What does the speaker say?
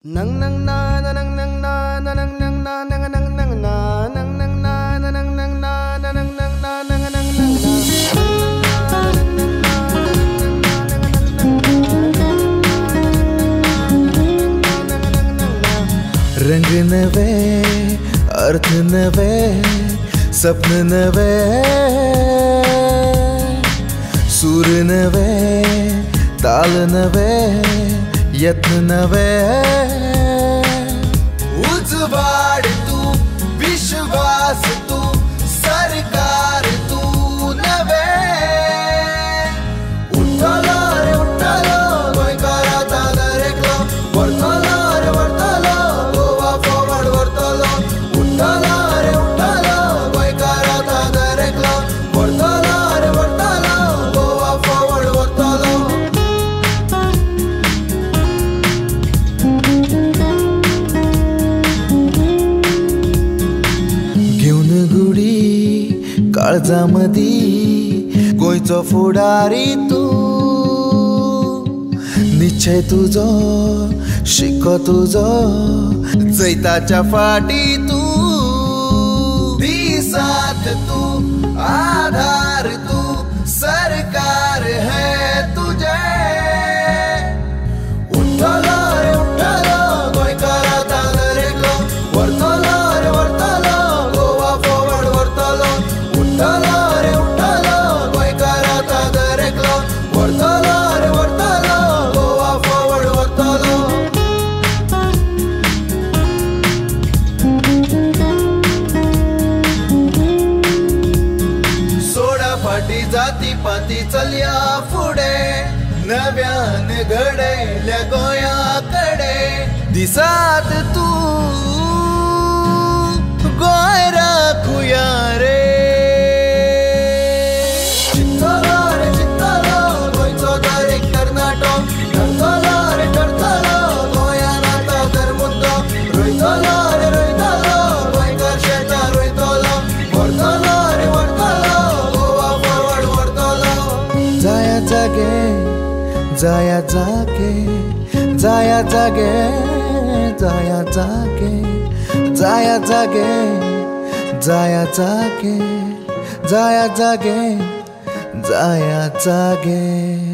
Nang nang na na nang nang na na nang nang na nang nang nang na nang nang na na nang nang na na nang nang na nang nang nang na रंग नवे अर्थ नवे स्वप्न नवे सूर नवे ताल नवे यत्न नवे उजवाड तू विश्वास तू सरकार तू नवे उठलो रे उठलो गोंयकाराचा दरेकलो वर्तलो रे वर्तलो गोवा फॉरवर्ड वर्तलो उठलो रे उठलो गोंयकाराचा दरेकलो वर्तलो रे वर्तलो गोवा फॉरवर्ड वर्तलो घेऊन गुडी काळजामदी गोंयचो फुडारी तू निश्चय तुजो शिक्को तुजो जैताच्या फाटी तू दिसात तू आधार तू सरकार है तुझे उठलो रे उठलो गोंयकाराचा दरेकलो वर्तलो रे वर्तलो गोवा फॉरवर्ड वर्तलो उठलो रे उठलो गोंयकाराचा दरेकलो वर्तलो रे वर्तलो गोवा फॉरवर्ड वर्तलो सोडा फाटी जाती पाती चलया फुडे नव्यान घडयल्या गोंयाकडे दिसात तू गोंय राखुया रे चित्तलो रे चित्तलो गोंयचो दरेक तरणाटो ठरतलो रे ठरतलो गोंयान आतां तर मुद्दो रोयतलो रे रोयतलो गोंयकार शेतां रोयतलो व्हरतलो रे व्हरतलो गोवा फॉरवर्ड व्हरतलो जाया जागे जाया जागे जाया जागे जाया जागे जाया जागे जाया जागे जाया जागे जाया जागे